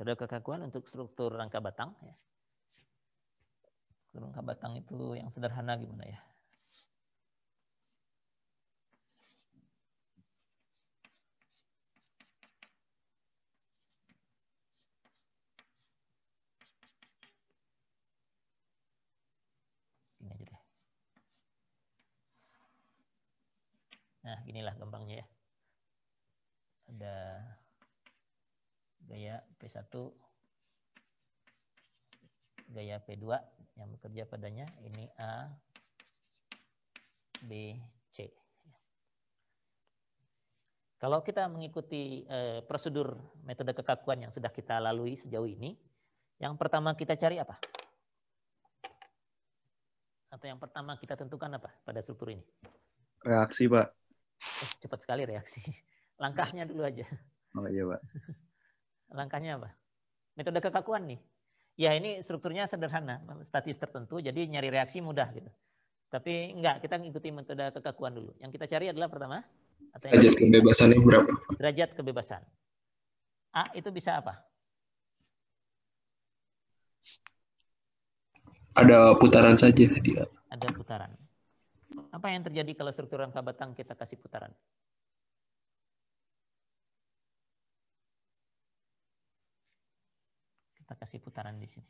metode kekakuan untuk struktur rangka batang. Ya. Struktur rangka batang itu yang sederhana gimana ya? Ini aja deh. Nah, inilah gampangnya ya. Ada gaya P1, gaya P2 yang bekerja padanya. Ini A, B, C. Kalau kita mengikuti prosedur metode kekakuan yang sudah kita lalui sejauh ini, yang pertama kita cari apa? Atau yang pertama kita tentukan apa pada struktur ini? Reaksi, Pak. Cepat sekali reaksi. Langkahnya dulu aja. Oh iya, Pak. Langkahnya apa? Metode kekakuan nih. Ya ini strukturnya sederhana, statis tertentu, jadi nyari reaksi mudah gitu. Tapi enggak, kita ngikuti metode kekakuan dulu. Yang kita cari adalah pertama, derajat kebebasannya berapa? Derajat kebebasan. A itu bisa apa? Ada putaran saja dia. Ada putaran. Apa yang terjadi kalau struktur rangka batang kita kasih putaran? Kita kasih putaran di sini.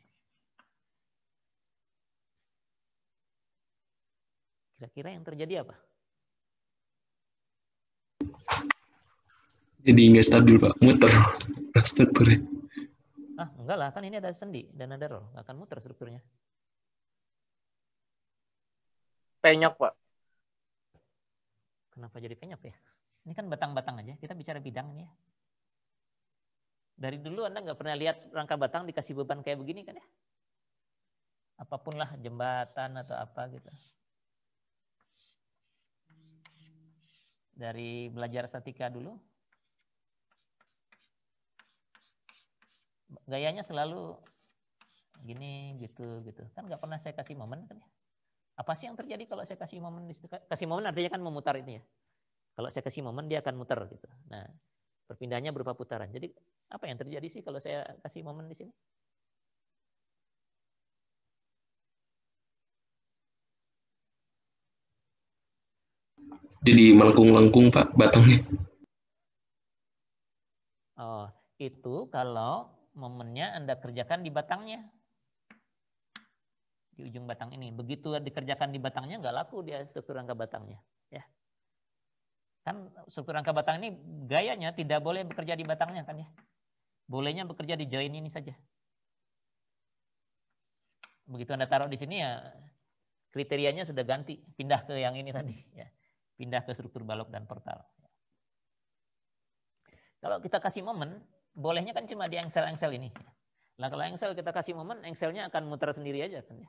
Kira-kira yang terjadi apa? Jadi nggak stabil, Pak. Muter strukturnya. Ah, enggak lah. Kan ini ada sendi dan ada roll. Nggak akan muter strukturnya. Penyok, Pak. Kenapa jadi penyok ya? Ini kan batang-batang aja. Kita bicara bidang ini ya. Dari dulu Anda nggak pernah lihat rangka batang dikasih beban kayak begini kan ya? Apapun lah, jembatan atau apa gitu. Dari belajar statika dulu, gayanya selalu gini gitu. Kan nggak pernah saya kasih momen kan ya? Apa sih yang terjadi kalau saya kasih momen? Kasih momen artinya kan memutar ini ya. Kalau saya kasih momen dia akan muter gitu. Nah, perpindahannya berupa putaran. Jadi apa yang terjadi sih kalau saya kasih momen di sini? Jadi melengkung-lengkung, Pak, batangnya. Oh, itu kalau momennya Anda kerjakan di batangnya. Di ujung batang ini. Begitu dikerjakan di batangnya nggak laku dia struktur rangka batangnya. Ya. Kan struktur rangka batang ini gayanya tidak boleh bekerja di batangnya kan ya. Bolehnya bekerja di join ini saja. Begitu Anda taruh di sini ya kriterianya sudah ganti, pindah ke yang ini tadi ya. Pindah ke struktur balok dan portal. Kalau kita kasih momen, bolehnya kan cuma di engsel-engsel ini. Nah kalau engsel kita kasih momen, engselnya akan muter sendiri aja kan ya.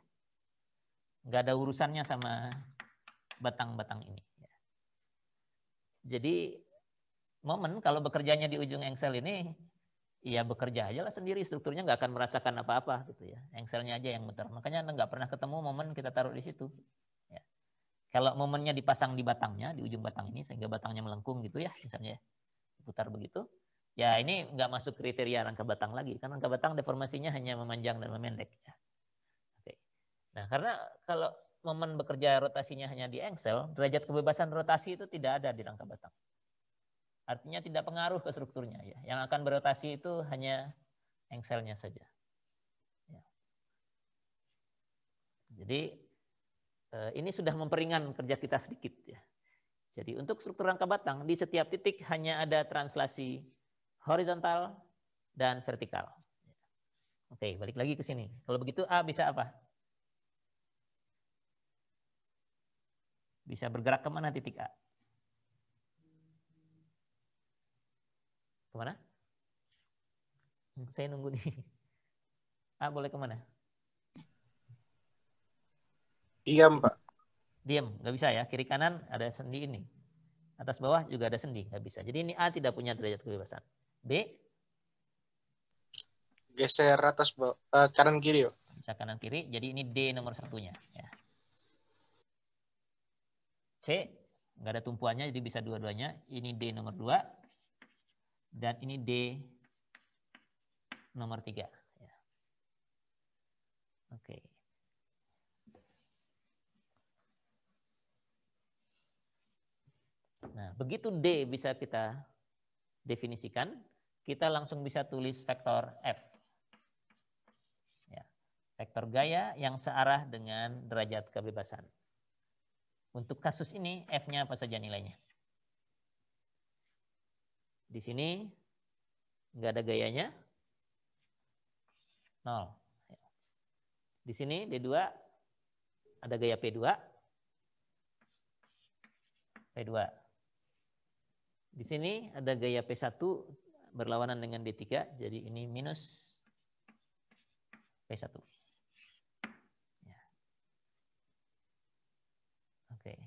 Nggak ada urusannya sama batang-batang ini. Jadi momen kalau bekerjanya di ujung engsel ini, ya bekerja aja lah sendiri, strukturnya nggak akan merasakan apa-apa gitu ya. Engselnya aja yang muter. Makanya Anda nggak pernah ketemu momen kita taruh di situ. Ya. Kalau momennya dipasang di batangnya, di ujung batang ini, sehingga batangnya melengkung gitu ya, misalnya putar begitu, ya ini nggak masuk kriteria rangka batang lagi. Karena rangka batang deformasinya hanya memanjang dan memendek. Ya. Oke. Nah karena kalau momen bekerja rotasinya hanya di engsel, derajat kebebasan rotasi itu tidak ada di rangka batang. Artinya tidak pengaruh ke strukturnya. Ya. Yang akan berotasi itu hanya engselnya saja. Ya. Jadi ini sudah memperingan kerja kita sedikit. Ya. Jadi untuk struktur rangka batang, di setiap titik hanya ada translasi horizontal dan vertikal. Oke, balik lagi ke sini. Kalau begitu A bisa apa? Bisa bergerak kemana titik A? Kemana? Saya nunggu nih. A boleh kemana? Diam, Pak. Diam, nggak bisa ya. Kiri kanan ada sendi ini. Atas bawah juga ada sendi, nggak bisa. Jadi ini A tidak punya derajat kebebasan. B? Geser atas bawah, kanan kiri, Pak. Bisa kanan kiri, jadi ini D nomor satunya. Ya. C, nggak ada tumpuannya, jadi bisa dua-duanya. Ini D nomor 2. Dan ini D nomor 3. Ya. Oke. Nah, begitu D bisa kita definisikan, kita langsung bisa tulis vektor F. Ya. Vektor gaya yang searah dengan derajat kebebasan. Untuk kasus ini, F-nya apa saja nilainya? Di sini nggak ada gayanya, 0. Di sini D2 ada gaya P2. P2. Di sini ada gaya P1 berlawanan dengan D3, jadi ini minus P1. Ya. Oke.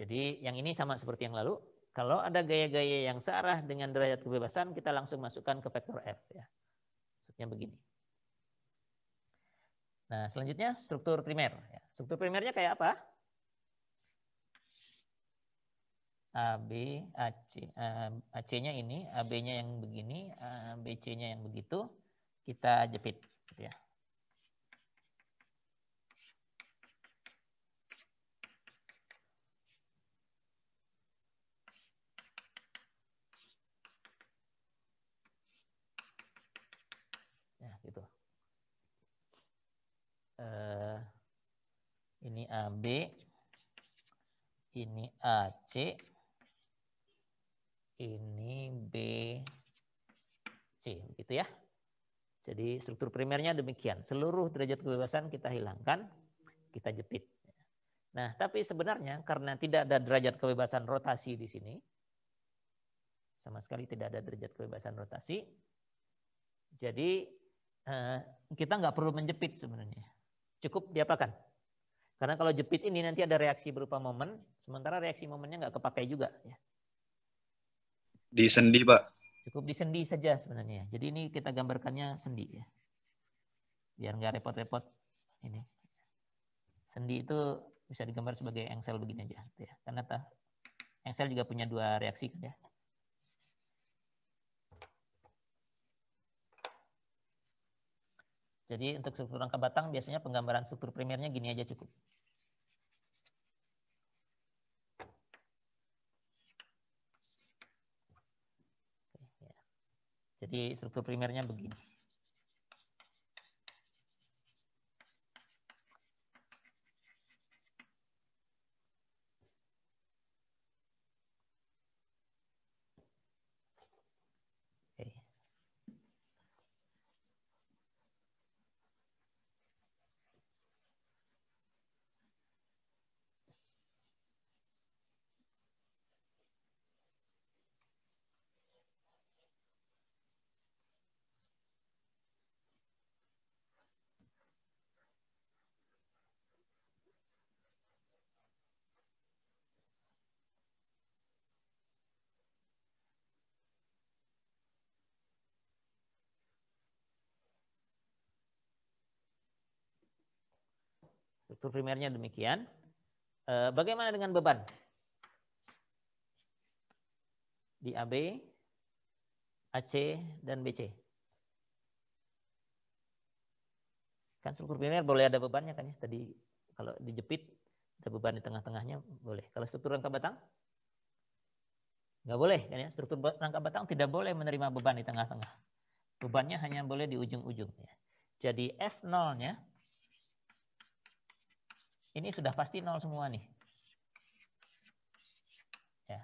Jadi yang ini sama seperti yang lalu. Kalau ada gaya-gaya yang searah dengan derajat kebebasan, kita langsung masukkan ke vektor F. Ya. Maksudnya begini. Nah, selanjutnya struktur primer. Ya. Struktur primernya kayak apa? AB, AC, AC-nya ini, AB-nya yang begini, BC-nya yang begitu, kita jepit. Gitu ya. Ya, gitu. Ini AB, ini AC, ini BC, begitu ya. Jadi struktur primernya demikian. Seluruh derajat kebebasan kita hilangkan, kita jepit. Nah, tapi sebenarnya karena tidak ada derajat kebebasan rotasi di sini, sama sekali tidak ada derajat kebebasan rotasi, jadi kita nggak perlu menjepit sebenarnya. Cukup diapakan? Karena kalau jepit ini nanti ada reaksi berupa momen, sementara reaksi momennya nggak kepakai juga. Ya. Di sendi, Pak. Cukup di sendi saja sebenarnya. Jadi ini kita gambarkannya sendi ya. Biar nggak repot-repot ini. Sendi itu bisa digambar sebagai engsel begini aja. Ya. Karena engsel juga punya 2 reaksi kan ya. Jadi untuk struktur rangka batang biasanya penggambaran struktur primernya gini aja cukup. Jadi struktur primernya begini. Oke. Struktur primernya demikian. Bagaimana dengan beban? Di AB, AC, dan BC. Kan struktur primer boleh ada bebannya kan ya. Tadi kalau dijepit ada beban di tengah-tengahnya boleh. Kalau struktur rangka batang nggak boleh kan ya. Struktur rangka batang tidak boleh menerima beban di tengah-tengah. Bebannya hanya boleh di ujung-ujung. Ya. Jadi F0-nya ini sudah pasti 0 semua nih. Ya.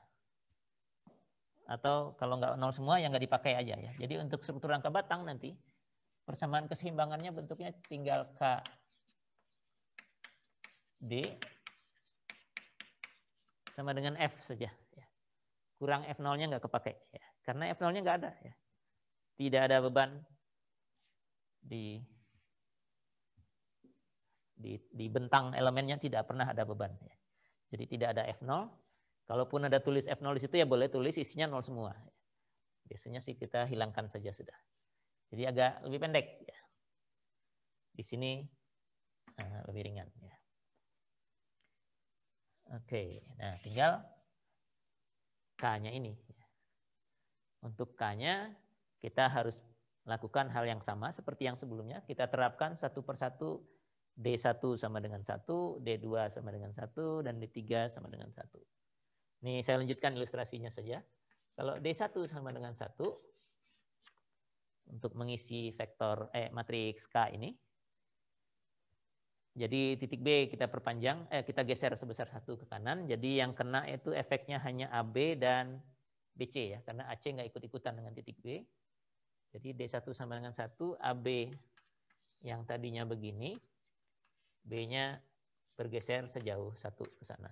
Atau kalau nggak 0 semua ya nggak dipakai aja ya. Jadi untuk struktur rangka batang nanti persamaan keseimbangannya bentuknya tinggal K D sama dengan F saja. Ya. Kurang F0-nya nggak kepakai. Ya. Karena F0-nya nggak ada. Ya. Tidak ada beban di bentang elemennya tidak pernah ada beban. Ya. Jadi tidak ada F0. Kalaupun ada tulis F0 di situ ya boleh tulis isinya 0 semua. Ya. Biasanya sih kita hilangkan saja sudah. Jadi agak lebih pendek. Ya. Di sini lebih ringan. Ya. Oke, nah tinggal K-nya ini. Untuk K-nya kita harus lakukan hal yang sama seperti yang sebelumnya. Kita terapkan satu persatu. D1 sama dengan 1, D2 sama dengan 1, dan D3 sama dengan 1. Ini saya lanjutkan ilustrasinya saja. Kalau D1 sama dengan 1, untuk mengisi vektor matriks K ini, jadi titik B kita perpanjang, kita geser sebesar 1 ke kanan, jadi yang kena itu efeknya hanya AB dan BC ya, karena AC nggak ikut-ikutan dengan titik B. Jadi D1 sama dengan 1, AB yang tadinya begini, B-nya bergeser sejauh 1 ke sana.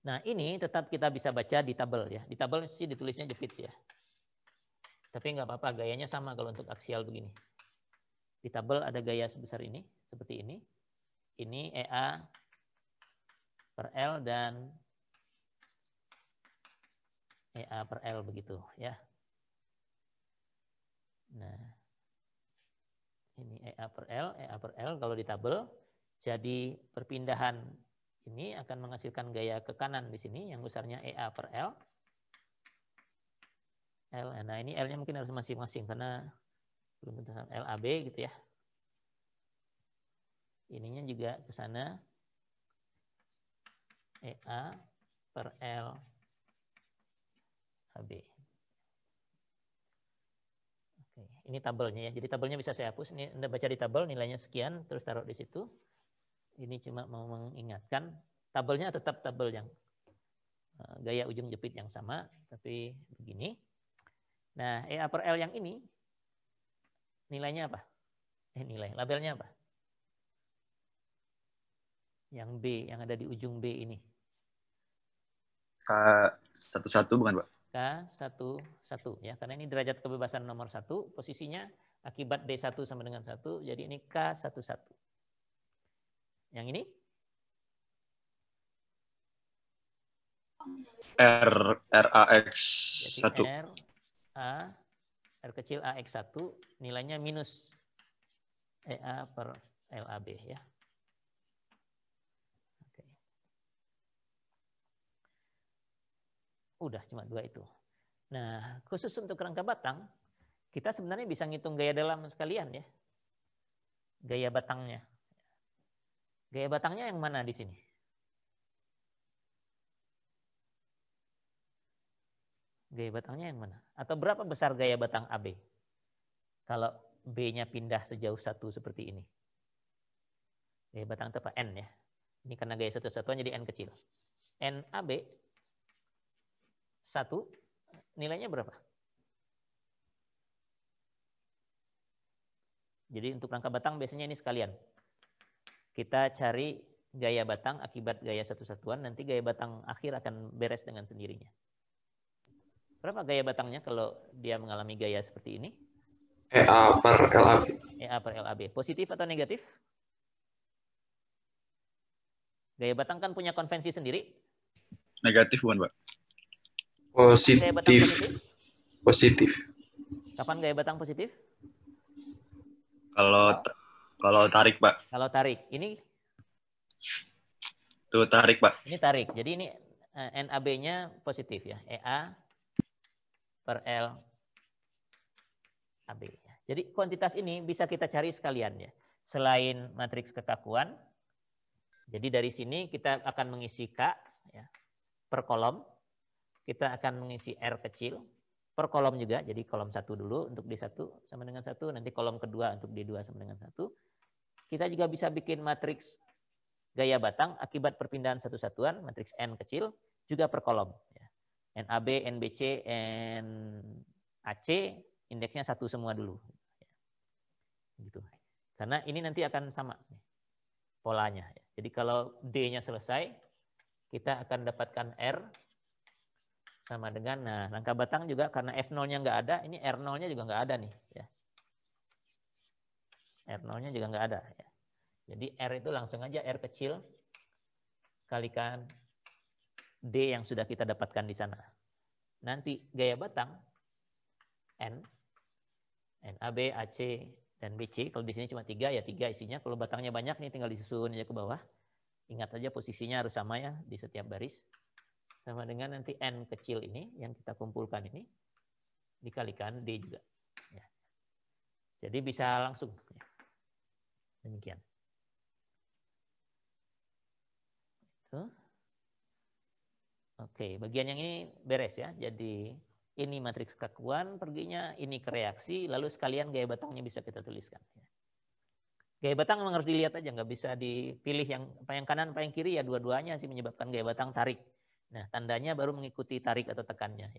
Nah, ini tetap kita bisa baca di tabel ya. Di tabel sih ditulisnya jepit sih ya. Tapi nggak apa-apa, gayanya sama kalau untuk aksial begini. Di tabel ada gaya sebesar ini, seperti ini. Ini EA per L dan EA per L begitu ya. Nah, ini EA per L kalau di tabel. Jadi perpindahan ini akan menghasilkan gaya ke kanan di sini yang besarnya EA per L. Nah ini L-nya mungkin harus masing-masing karena belum tentu LAB gitu ya. Ininya juga ke sana EA per L AB. Ini tabelnya ya. Jadi tabelnya bisa saya hapus. Ini Anda baca di tabel nilainya sekian, terus taruh di situ. Ini cuma mau mengingatkan. Tabelnya tetap tabel yang gaya ujung jepit yang sama, tapi begini. Nah, EA per L yang ini nilainya apa? Labelnya apa? Yang B, yang ada di ujung B ini. K11 bukan, Pak? K11 ya, karena ini derajat kebebasan nomor 1, posisinya akibat D1 sama dengan 1, jadi ini K11. Yang ini? RAX1. Jadi R kecil AX1 nilainya minus EA per LAB ya. Oke. Udah cuma 2 itu. Nah, khusus untuk rangka batang, kita sebenarnya bisa ngitung gaya dalam sekalian ya. Gaya batangnya. Gaya batangnya yang mana di sini? Gaya batangnya yang mana? Atau berapa besar gaya batang AB? Kalau B-nya pindah sejauh 1 seperti ini. Gaya batang itu apa? N ya. Ini karena gaya satu-satuan jadi N kecil. NAB 1 nilainya berapa? Jadi untuk rangka batang biasanya ini sekalian. Kita cari gaya batang akibat gaya satu-satuan, nanti gaya batang akhir akan beres dengan sendirinya. Berapa gaya batangnya kalau dia mengalami gaya seperti ini? EA per LAB. EA per LAB. Positif atau negatif? Gaya batang kan punya konvensi sendiri. Negatif bukan, Pak? Gaya batang positif? Positif. Kapan gaya batang positif? Kalau tarik, Pak. Kalau tarik. Ini? Tuh tarik, Pak. Ini tarik. Jadi ini NAB-nya positif ya. EA per L AB. Jadi kuantitas ini bisa kita cari sekalian ya. Selain matriks kekakuan, jadi dari sini kita akan mengisi K ya, per kolom. Kita akan mengisi R kecil per kolom juga. Jadi kolom 1 dulu untuk D1 sama dengan 1. Nanti kolom kedua untuk D2 sama dengan 1. Kita juga bisa bikin matriks gaya batang akibat perpindahan satu-satuan, matriks N kecil, juga per kolom. NAB, NBC, NAC, indeksnya 1 semua dulu. Gitu. Karena ini nanti akan sama polanya. Jadi kalau D-nya selesai, kita akan dapatkan R sama dengan, nah rangka batang juga karena F0-nya nggak ada, ini R0-nya juga nggak ada nih. Ya. R0-nya juga nggak ada. Ya. Jadi R itu langsung aja R kecil kalikan D yang sudah kita dapatkan di sana. Nanti gaya batang N, NAB, AC, dan BC. Kalau di sini cuma 3 ya 3 isinya. Kalau batangnya banyak nih tinggal disusun aja ke bawah. Ingat aja posisinya harus sama ya di setiap baris. Sama dengan nanti N kecil ini yang kita kumpulkan ini. dikalikan D juga. Ya. Jadi bisa langsung. Ya. Demikian. Itu. Oke, bagian yang ini beres ya. Jadi ini matriks kakuan perginya, ini ke reaksi, lalu sekalian gaya batangnya bisa kita tuliskan. Gaya batang memang harus dilihat aja, nggak bisa dipilih yang kanan, apa yang kiri, ya dua-duanya sih menyebabkan gaya batang tarik. Nah, tandanya baru mengikuti tarik atau tekannya.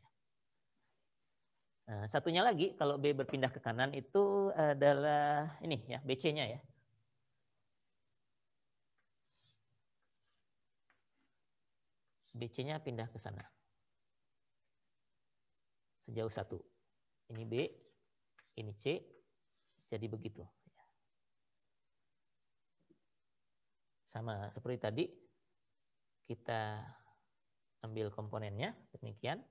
Nah, satunya lagi, kalau B berpindah ke kanan itu adalah ini ya, BC-nya ya. BC-nya pindah ke sana. Sejauh 1. Ini B, ini C, jadi begitu. Sama seperti tadi, kita ambil komponennya, demikian.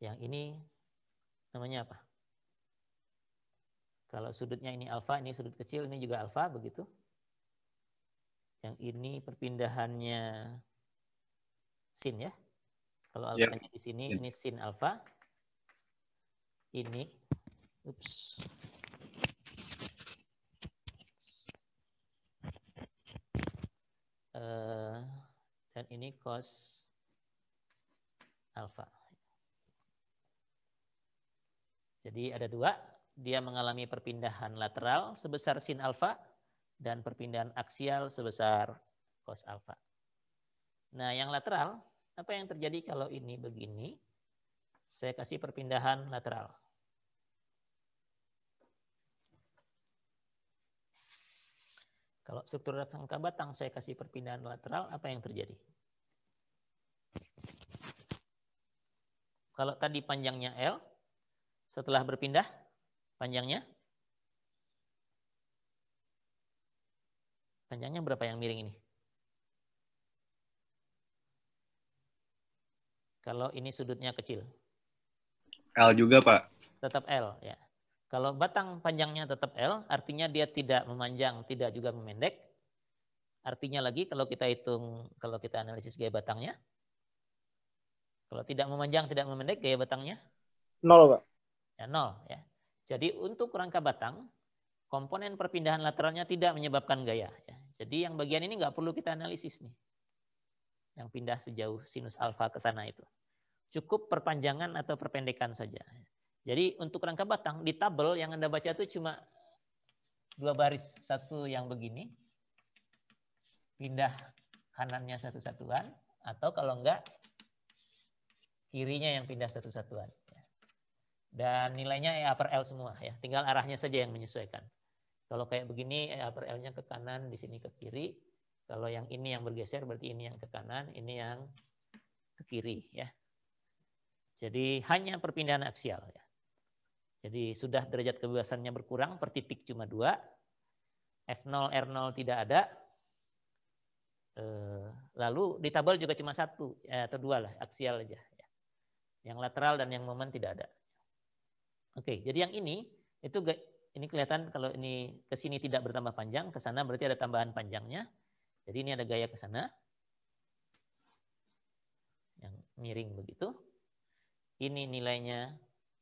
Yang ini namanya apa? Kalau sudutnya ini alfa, ini sudut kecil, ini juga alfa, begitu. Yang ini perpindahannya sin ya. Kalau alfanya di sini, ini sin alfa. Ini, dan ini cos alfa. Jadi ada dua, dia mengalami perpindahan lateral sebesar sin alfa dan perpindahan aksial sebesar cos alfa. Nah, yang lateral, apa yang terjadi kalau ini begini? Saya kasih perpindahan lateral. Kalau struktur rangka batang saya kasih perpindahan lateral, apa yang terjadi? Kalau tadi panjangnya L, setelah berpindah, panjangnya berapa yang miring ini? Kalau ini sudutnya kecil. L juga, Pak. Tetap L ya. Kalau batang panjangnya tetap L, artinya dia tidak memanjang, tidak juga memendek. Artinya lagi kalau kita hitung, kalau kita analisis gaya batangnya, kalau tidak memanjang, tidak memendek, gaya batangnya 0, Pak. Ya 0 ya. Jadi untuk rangka batang, komponen perpindahan lateralnya tidak menyebabkan gaya. Ya. Jadi yang bagian ini nggak perlu kita analisis nih. Yang pindah sejauh sinus alfa ke sana itu. Cukup perpanjangan atau perpendekan saja. Jadi untuk rangka batang, di tabel yang Anda baca itu cuma 2 baris. Satu yang begini, pindah kanannya satu satuan, atau kalau enggak, kirinya yang pindah satu satuan. Dan nilainya E per L semua ya, tinggal arahnya saja yang menyesuaikan. Kalau kayak begini E per L-nya ke kanan, di sini ke kiri. Kalau yang ini yang bergeser berarti ini yang ke kanan, ini yang ke kiri ya. Jadi hanya perpindahan aksial ya. Jadi sudah derajat kebebasannya berkurang, per titik cuma 2. F0, R0 tidak ada. Lalu di tabel juga cuma 1 atau 2 lah, aksial aja. Ya. Yang lateral dan yang momen tidak ada. Oke, jadi yang ini itu ini kelihatan kalau ini ke sini tidak bertambah panjang, ke sana berarti ada tambahan panjangnya. Jadi ini ada gaya ke sana. Yang miring begitu. Ini nilainya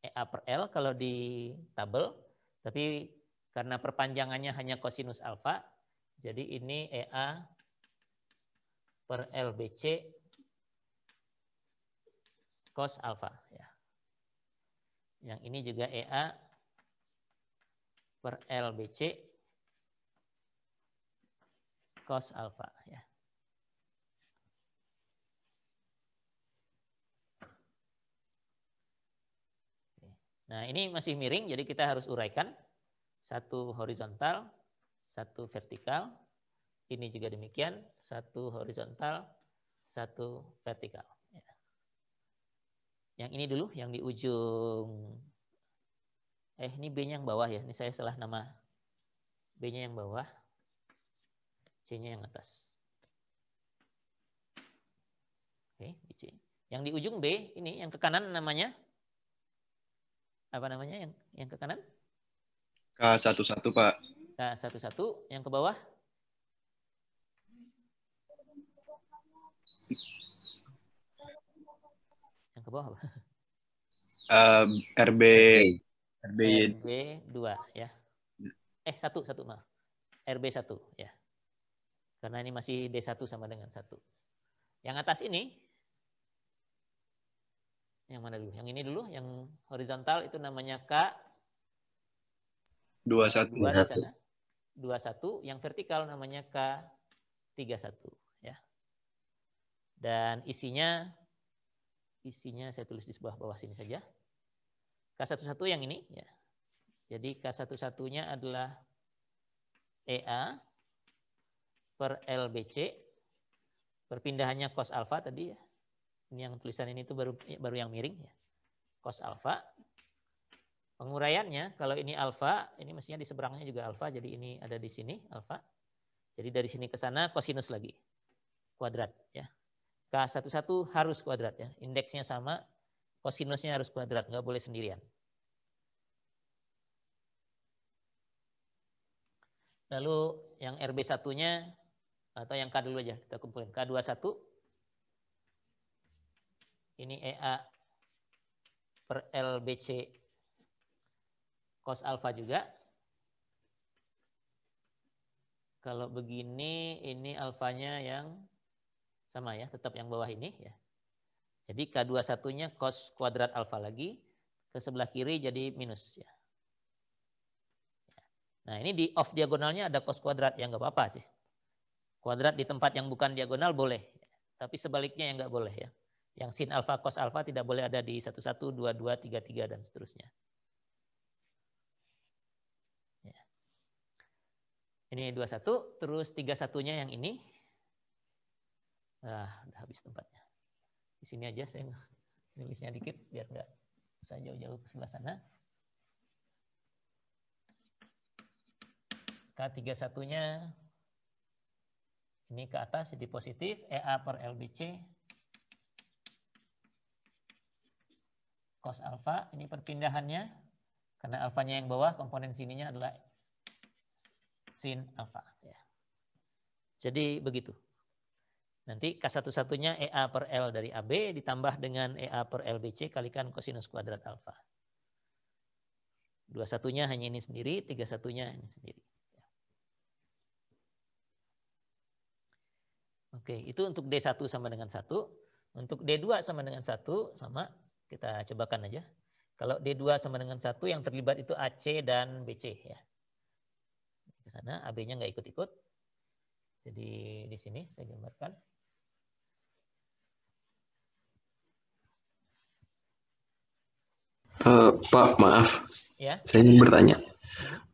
EA per L kalau di tabel, tapi karena perpanjangannya hanya kosinus alfa, jadi ini EA per LBC cos alfa ya. Yang ini juga EA per LBC cos alfa ya. Nah, ini masih miring, jadi kita harus uraikan. Satu horizontal, satu vertikal. Ini juga demikian, satu horizontal, satu vertikal. Yang ini dulu, yang di ujung. Ini B-nya yang bawah ya. Ini saya salah nama. B-nya yang bawah. C-nya yang atas. Oke, C. Yang di ujung B, ini yang ke kanan namanya. Apa namanya yang ke kanan? K11, Pak. K11. Yang ke bawah? Yang ke bawah apa? RB RB 2 ya. Satu maaf. RB1 ya. Karena ini masih D1 sama dengan 1. Yang atas ini, yang mana dulu? Yang ini dulu, yang horizontal itu namanya K21 di sana. 21, yang vertikal namanya K31 ya. Dan isinya saya tulis di sebelah bawah sini saja. K11 yang ini ya. Jadi K11-nya adalah EA per LBC, perpindahannya cos alfa tadi ya. Ini yang tulisan ini tuh baru yang miring ya. Cos alfa. Penguraiannya kalau ini alfa, ini mestinya di seberangnya juga alfa, jadi ini ada di sini alfa. Jadi dari sini ke sana kosinus lagi. Kuadrat ya. K11 harus kuadrat ya. Indeksnya sama, kosinusnya harus kuadrat, nggak boleh sendirian. Lalu yang RB1-nya atau yang K dulu aja kita kumpulin. K21 ini EA per LBC cos alfa juga. Kalau begini ini alfanya yang sama ya, tetap yang bawah ini ya. Jadi K21-nya cos kuadrat alfa lagi, ke sebelah kiri jadi minus ya. Nah ini di off diagonalnya ada cos kuadrat, ya nggak apa-apa sih. Kuadrat di tempat yang bukan diagonal boleh, tapi sebaliknya yang nggak boleh ya. Yang sin alfa cos alfa tidak boleh ada di 11, 22, 33 dan seterusnya. Ya. Ini 21, terus 31-nya yang ini. Udah habis tempatnya. Di sini aja saya nulisnya dikit biar nggak usah jauh-jauh ke sebelah sana. K31-nya ini ke atas jadi positif, EA per LBC cos alfa, ini perpindahannya karena alfanya yang bawah, komponen sininya adalah sin alfa ya. Jadi begitu. Nanti K11-nya EA per L dari AB ditambah dengan EA per LBC kalikan kosinus kuadrat alfa. 21-nya hanya ini sendiri, 31-nya ini sendiri. Oke, itu untuk D1 sama dengan 1. Untuk D2 sama dengan 1, sama. Kita cobakan aja. Kalau D2 sama dengan 1, yang terlibat itu AC dan BC. Ya. Ke sana, AB-nya nggak ikut-ikut. Jadi di sini saya gambarkan. Pak, maaf. Ya. Saya ingin bertanya.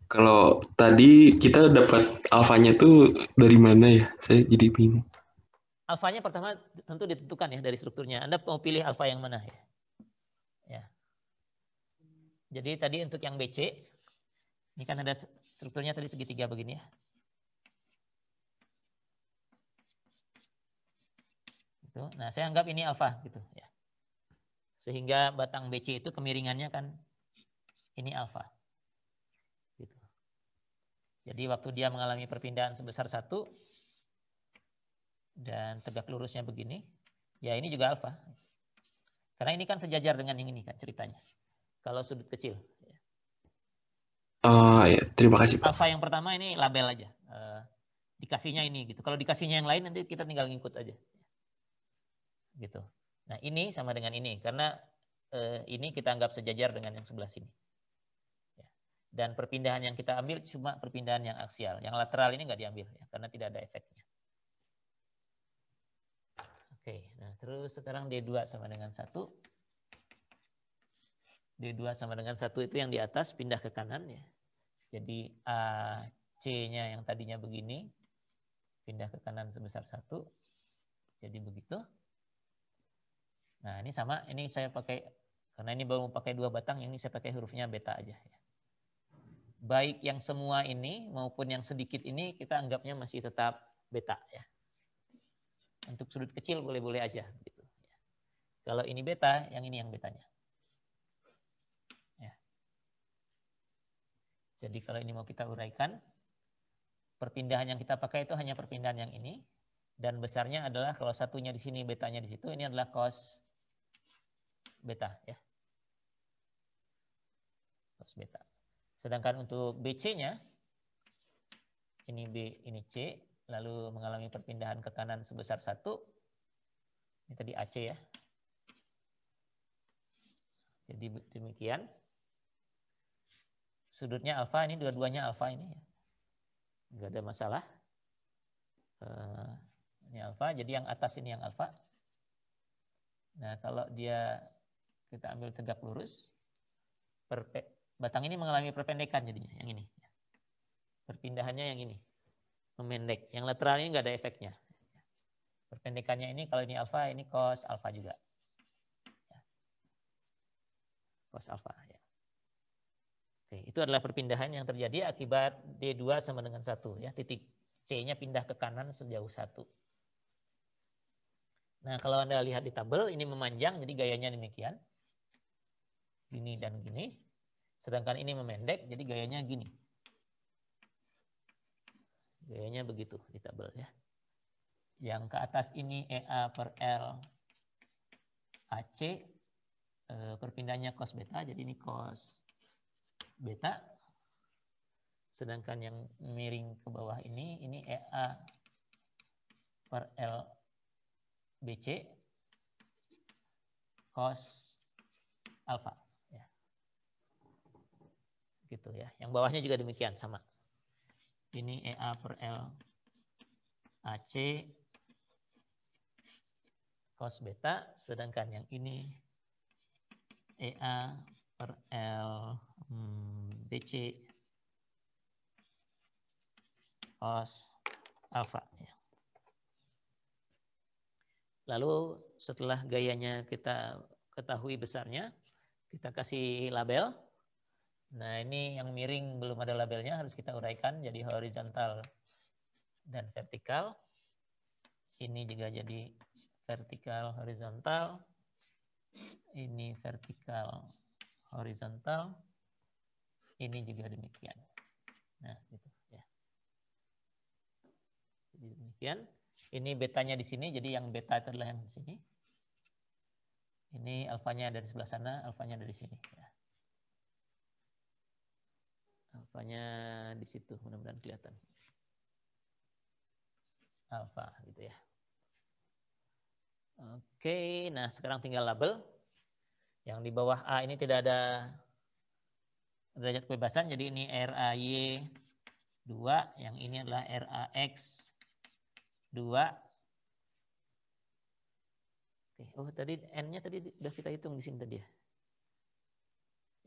Kalau tadi kita dapat alfanya tuh dari mana ya? Saya jadi bingung. Alfanya pertama tentu ditentukan ya dari strukturnya. Anda mau pilih alfa yang mana ya? Ya. Jadi tadi untuk yang BC, ini kan ada strukturnya tadi segitiga begini ya. Gitu. Nah, saya anggap ini alfa gitu ya. Sehingga batang BC itu kemiringannya kan ini alfa. Gitu. Jadi waktu dia mengalami perpindahan sebesar 1 dan tegak lurusnya begini, ya ini juga alfa. Karena ini kan sejajar dengan yang ini kan ceritanya. Kalau sudut kecil. Oh ya, terima kasih Pak. Alfa yang pertama ini label aja. Dikasihnya ini gitu. Kalau dikasihnya yang lain nanti kita tinggal ngikut aja. Gitu. Nah ini sama dengan ini. Karena ini kita anggap sejajar dengan yang sebelah sini. Ya. Dan perpindahan yang kita ambil cuma perpindahan yang aksial. Yang lateral ini nggak diambil ya, karena tidak ada efeknya. Oke, nah terus sekarang D2 sama dengan 1. D2 sama dengan 1 itu yang di atas pindah ke kanan ya. Jadi AC-nya yang tadinya begini pindah ke kanan sebesar 1. Jadi begitu. Nah, ini sama, ini saya pakai karena ini baru pakai 2 batang, ini saya pakai hurufnya beta aja ya. Baik yang semua ini maupun yang sedikit ini kita anggapnya masih tetap beta ya. Untuk sudut kecil boleh-boleh aja gitu. Kalau ini beta, yang ini yang betanya. Ya. Jadi kalau ini mau kita uraikan, perpindahan yang kita pakai itu hanya perpindahan yang ini, dan besarnya adalah kalau satunya di sini, betanya di situ, ini adalah cos beta ya. cos beta. Sedangkan untuk BC-nya, ini B, ini C, lalu mengalami perpindahan ke kanan sebesar 1. Ini tadi AC ya. Jadi demikian. Sudutnya alfa, ini dua-duanya alfa ini. Nggak ada masalah. Ini alfa, jadi yang atas ini yang alfa. Nah, kalau dia kita ambil tegak lurus, batang ini mengalami perpendekan jadinya, yang ini. Perpindahannya yang ini, memendek. Yang lateral ini nggak ada efeknya. Perpendekannya ini, kalau ini alfa, ini cos alfa juga. Cos alfa. Ya. Oke, itu adalah perpindahan yang terjadi akibat D2 sama dengan 1. Ya, titik C-nya pindah ke kanan sejauh 1. Nah, kalau Anda lihat di tabel, ini memanjang, jadi gayanya demikian. Gini dan gini. Sedangkan ini memendek, jadi gayanya gini. Gayanya begitu di tabel ya. Yang ke atas ini EA per L AC. Perpindahannya cos beta, jadi ini cos beta. Sedangkan yang miring ke bawah ini EA per L BC cos alfa. Ya. Gitu ya. Yang bawahnya juga demikian, sama. Ini EA per L AC cos beta, sedangkan yang ini EA per L BC cos alfa. Ya. Lalu setelah gayanya kita ketahui besarnya, kita kasih label. Nah, ini yang miring belum ada labelnya, harus kita uraikan jadi horizontal dan vertikal. Ini juga jadi vertikal horizontal. Ini vertikal horizontal. Ini juga demikian. Nah, gitu ya. Jadi demikian. Ini betanya di sini, jadi yang beta itu adalah yang di sini. Ini alfanya dari sebelah sana, alfanya dari sini. Ya. Alfanya di situ, mudah-mudahan kelihatan. Alfa gitu ya. Oke, nah sekarang tinggal label. Yang di bawah A ini tidak ada derajat kebebasan, jadi ini RAY 2, yang ini adalah RAX 2. Oke, oh tadi N-nya tadi udah kita hitung di sini tadi ya.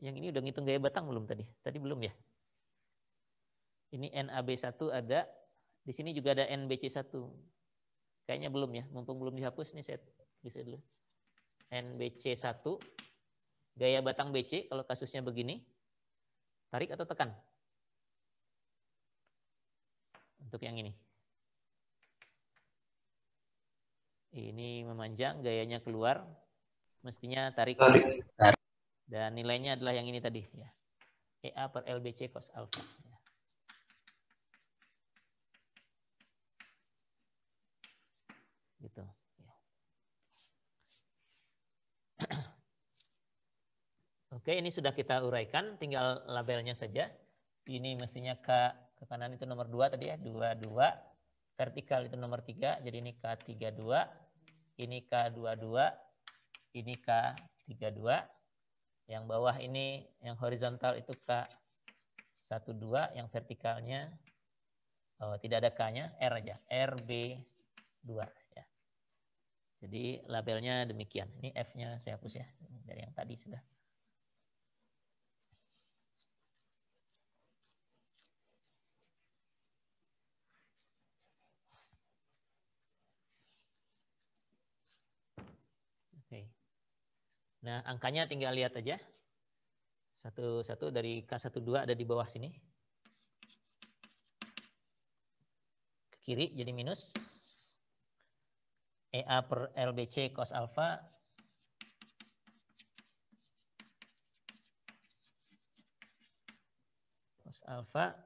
Yang ini udah ngitung gaya batang belum tadi? Tadi belum ya? Ini NAB1 ada, di sini juga ada NBC1. Kayaknya belum ya, mumpung belum dihapus nih saya tulis dulu. NBC1, gaya batang BC kalau kasusnya begini, tarik atau tekan? Untuk yang ini. Ini memanjang, gayanya keluar, mestinya tarik. Dan nilainya adalah yang ini tadi. Ya. EA per LBC cos alfa. Ya. Gitu. Ya. Oke, ini sudah kita uraikan, tinggal labelnya saja. Ini mestinya ke kanan itu nomor 2 tadi ya, 22. Vertikal itu nomor 3, jadi ini K32. Ini K22, ini K32. Yang bawah ini, yang horizontal itu K12, yang vertikalnya tidak ada K-nya, R aja, RB2. Ya. Jadi labelnya demikian. Ini F-nya saya hapus ya, dari yang tadi sudah. Oke. Nah, angkanya tinggal lihat aja. Satu-satu dari K12 ada di bawah sini. Ke kiri jadi minus. EA per LBC cos alfa. Cos alfa.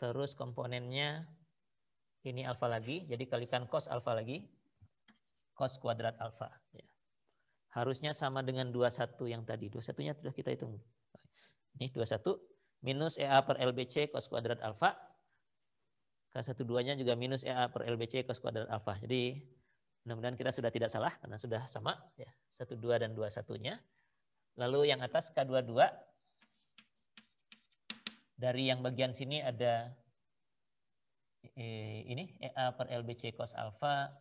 Terus komponennya ini alfa lagi. Jadi kalikan cos alfa lagi. Cos kuadrat alfa. Ya. Harusnya sama dengan 21 yang tadi. 21-nya sudah kita hitung. Ini 21 minus EA per LBC cos kuadrat alfa. K12-nya juga minus EA per LBC cos kuadrat alfa. Jadi mudah-mudahan kita sudah tidak salah karena sudah sama ya, 12 dan 21-nya. Lalu yang atas K22 dari yang bagian sini ada ini EA per LBC cos alfa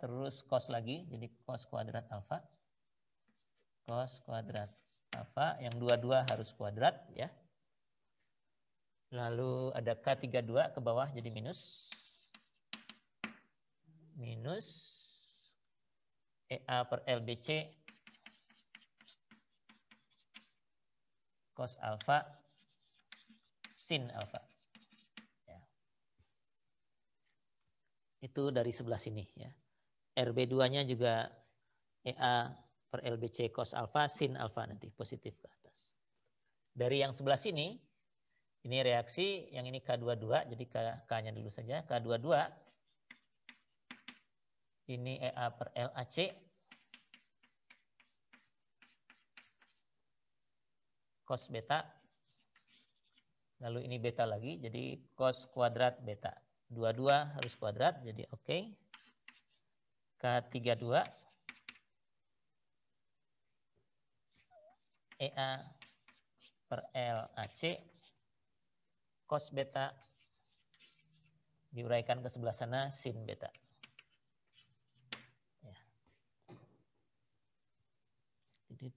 terus cos lagi, jadi cos kuadrat alfa. Cos kuadrat alfa, yang dua-dua harus kuadrat ya. Lalu ada K32 ke bawah jadi minus. Minus EA per LBC cos alfa sin alfa. Itu dari sebelah sini ya. RB2-nya juga EA per LBC cos alfa sin alfa nanti positif ke atas. Dari yang sebelah sini ini reaksi, yang ini K22 jadi K-nya dulu saja. K22 ini EA per LAC cos beta. Lalu ini beta lagi jadi cos kuadrat beta. Dua-dua harus kuadrat, jadi oke. K32 EA per LAC cos beta diuraikan ke sebelah sana sin beta. Ya. Oke.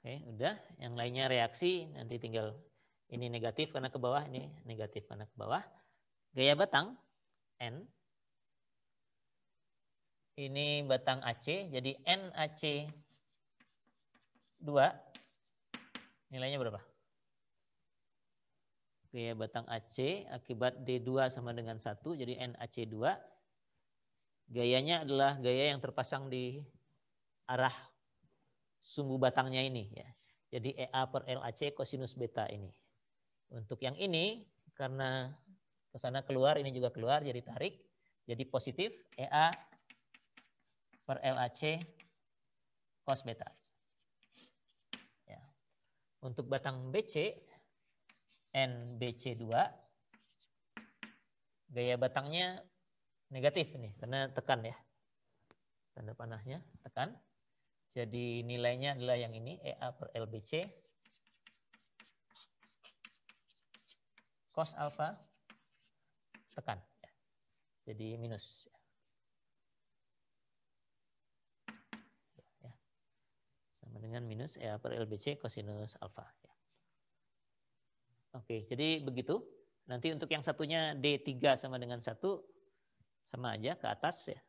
Oke, udah. Yang lainnya reaksi, nanti tinggal ini negatif karena ke bawah, ini negatif karena ke bawah. Gaya batang, N. Ini batang AC, jadi NAC 2. Nilainya berapa? Gaya batang AC akibat D2 sama dengan 1, jadi NAC 2. Gayanya adalah gaya yang terpasang di arah sumbu batangnya ini ya. Jadi EA per LAC kosinus beta ini. Untuk yang ini karena ke sana keluar, ini juga keluar jadi tarik. Jadi positif EA per LAC cos beta. Ya. Untuk batang BC NBC2 gaya batangnya negatif nih karena tekan ya. Tanda panahnya tekan. Jadi nilainya adalah yang ini, EA per LBC cos alfa tekan. Jadi minus. Ya. Sama dengan minus EA per LBC kosinus alfa. Ya. Oke, jadi begitu. Nanti untuk yang satunya D3 sama dengan 1, sama aja ke atas ya.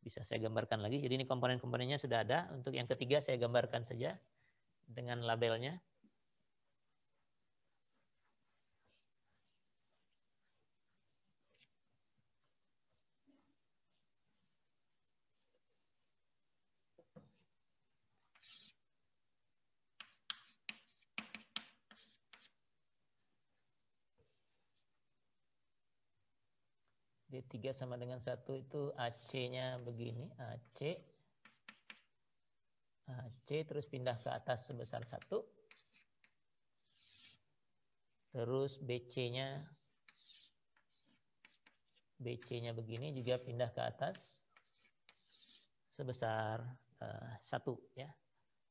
Bisa saya gambarkan lagi. Jadi ini komponen-komponennya sudah ada. Untuk yang ketiga saya gambarkan saja dengan labelnya. D3 sama dengan 1 itu AC-nya begini. AC terus pindah ke atas sebesar 1. Terus BC-nya begini juga pindah ke atas sebesar 1 ya.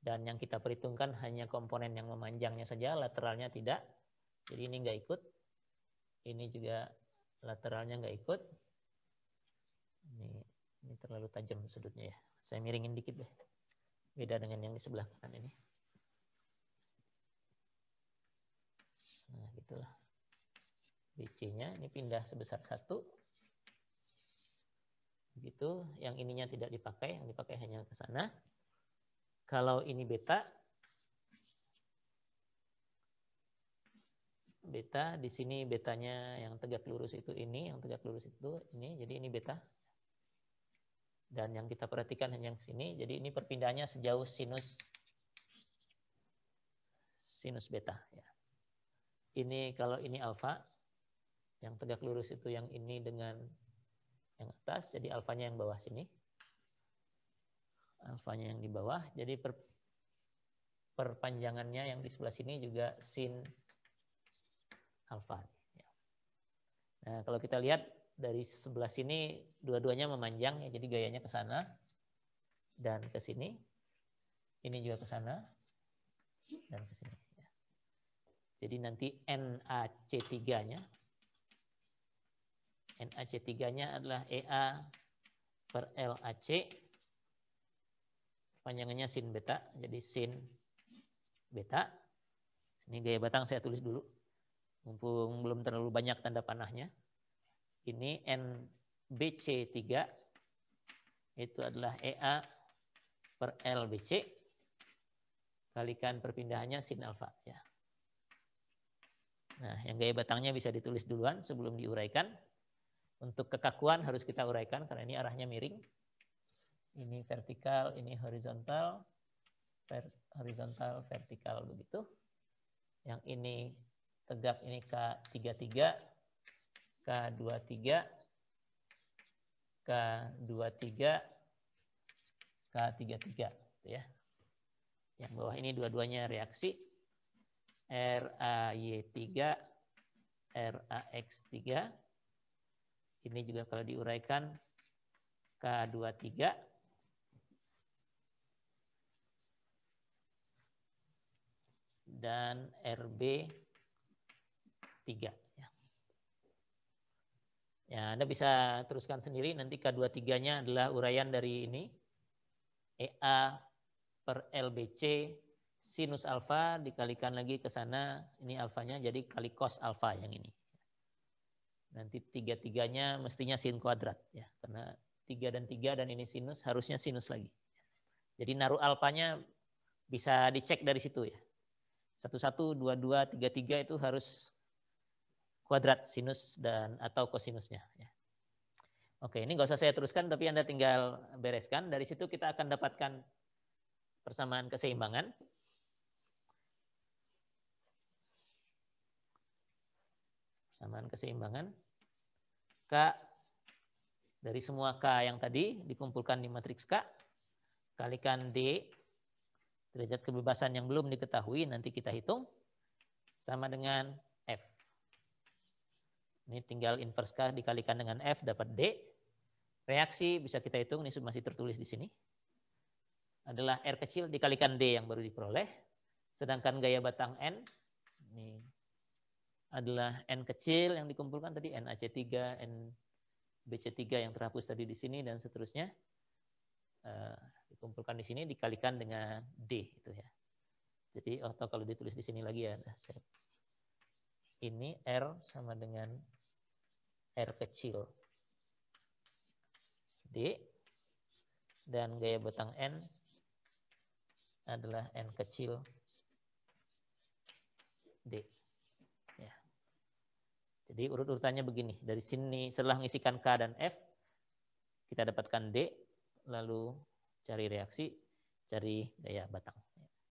Dan yang kita perhitungkan hanya komponen yang memanjangnya saja, lateralnya tidak. Jadi ini nggak ikut. Ini juga lateralnya nggak ikut. Ini terlalu tajam sudutnya ya. Saya miringin dikit deh. Beda dengan yang di sebelah kanan ini. Nah, gitulah. BC-nya ini pindah sebesar 1. Begitu, yang ininya tidak dipakai, yang dipakai hanya ke sana. Kalau ini beta di sini betanya yang tegak lurus itu ini, yang tegak lurus itu ini, jadi ini beta. Dan yang kita perhatikan hanya yang sini, jadi ini perpindahannya sejauh sinus beta. Ya. Ini kalau ini alfa, Yang tegak lurus itu yang ini dengan yang atas, jadi alfanya yang bawah sini. Alfanya yang di bawah, jadi perpanjangannya yang di sebelah sini juga sin alfa. Nah, kalau kita lihat dari sebelah sini dua-duanya memanjang, ya, jadi gayanya ke sana dan ke sini. Ini juga ke sana dan ke sini. Jadi nanti NaC3-nya adalah EA per LAC. Panjangannya sin beta, jadi sin beta. Ini gaya batang saya tulis dulu, mumpung belum terlalu banyak tanda panahnya. Ini NBC3 itu adalah EA per LBC kalikan perpindahannya sin alfa. Ya. Nah, yang gaya batangnya bisa ditulis duluan sebelum diuraikan. Untuk kekakuan harus kita uraikan karena ini arahnya miring. Ini vertikal, ini horizontal, vertikal begitu. Yang ini tegak, ini K33, K23, K23, K33, ya. Yang bawah ini dua-duanya reaksi RAY3, RAX3. Ini juga kalau diuraikan K23 dan RB3. Ya, Anda bisa teruskan sendiri. Nanti K23-nya adalah uraian dari ini. EA per LBC sinus alfa dikalikan lagi ke sana. Ini alfanya jadi kali cos alfa yang ini. Nanti 3-3-nya mestinya sin kuadrat. Ya, karena 3 dan ini sinus, harusnya sinus lagi. Jadi naruh alfanya bisa dicek dari situ ya. 11, 22, 33 itu harus kuadrat sinus dan atau kosinusnya. Ya. Oke, ini nggak usah saya teruskan, tapi Anda tinggal bereskan. Dari situ kita akan dapatkan persamaan keseimbangan. Persamaan keseimbangan. K dari semua K yang tadi dikumpulkan di matriks K. Kalikan D, derajat kebebasan yang belum diketahui, nanti kita hitung. Sama dengan F. Ini tinggal inverse K dikalikan dengan F dapat D. Reaksi bisa kita hitung, ini masih tertulis di sini. Adalah R kecil dikalikan D yang baru diperoleh. Sedangkan gaya batang N, ini adalah N kecil yang dikumpulkan tadi, NaC3, NBC3 yang terhapus tadi di sini, dan seterusnya. Dikumpulkan di sini dikalikan dengan D. Itu ya. Jadi, atau kalau ditulis di sini lagi ya. Ini R sama dengan R kecil D, dan gaya batang N adalah N kecil D. Ya. Jadi urut-urutannya begini. Dari sini setelah mengisikan K dan F, kita dapatkan D, lalu cari reaksi, cari gaya batang.